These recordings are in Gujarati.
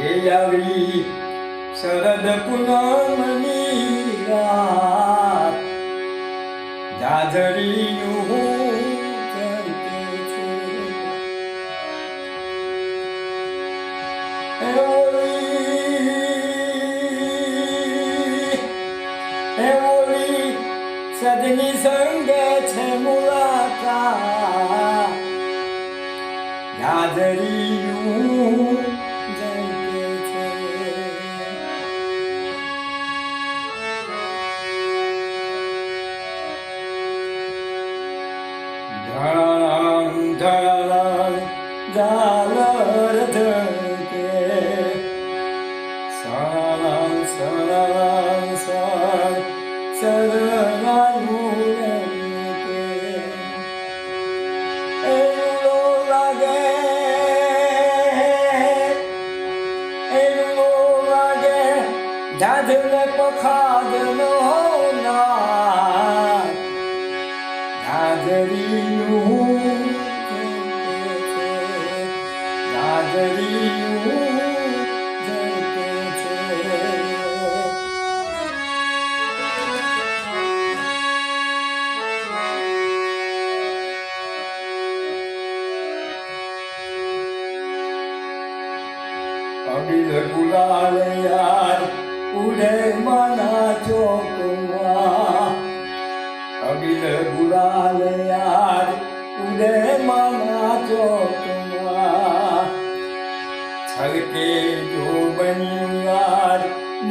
એ આવી શરદ પૂનમની રાત જાજરીનું ચડકે છે. એ ઓલી સજની સંગે છે મુલાકાત જાજરીનું ચડકે છે. ધડામ ધડામ ઝાલર ઝળકે સળામ સળામ સળ સળાયું કે એલો લાગે જાજને પખાડનો ના જાજરીનું જાજરીનું ઝળકે છે. અબીલ ગુલાલ યાર ઉડે માના ચોકમાં અબીલ ગુલાલ યાર ઉડે માના ચોકમાં છલકે જો બન્યું યાર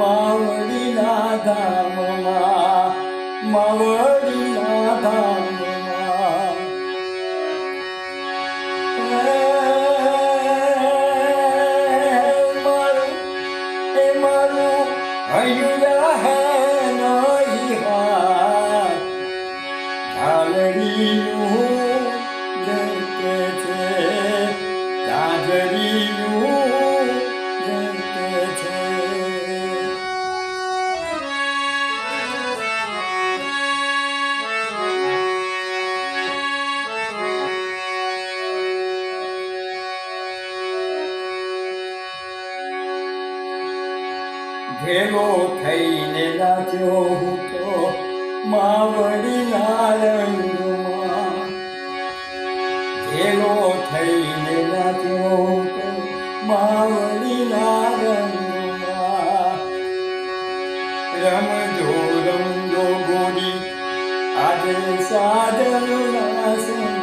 માવડીના ધામમાં માવડીના ધામમાં. મારું હૈયું રહે નહીં હાર ઝાલરીનું ઝળકે છે જાજરીનું ઝળકે છે. ભેગો થઈને નાચ્યો હું તો માવડીના રંગમાં ભેગો થઈને નાચ્યો હું તો માવડીના રંગમાં. રમજો રમજો ગોરી આજે સાજનના સંગ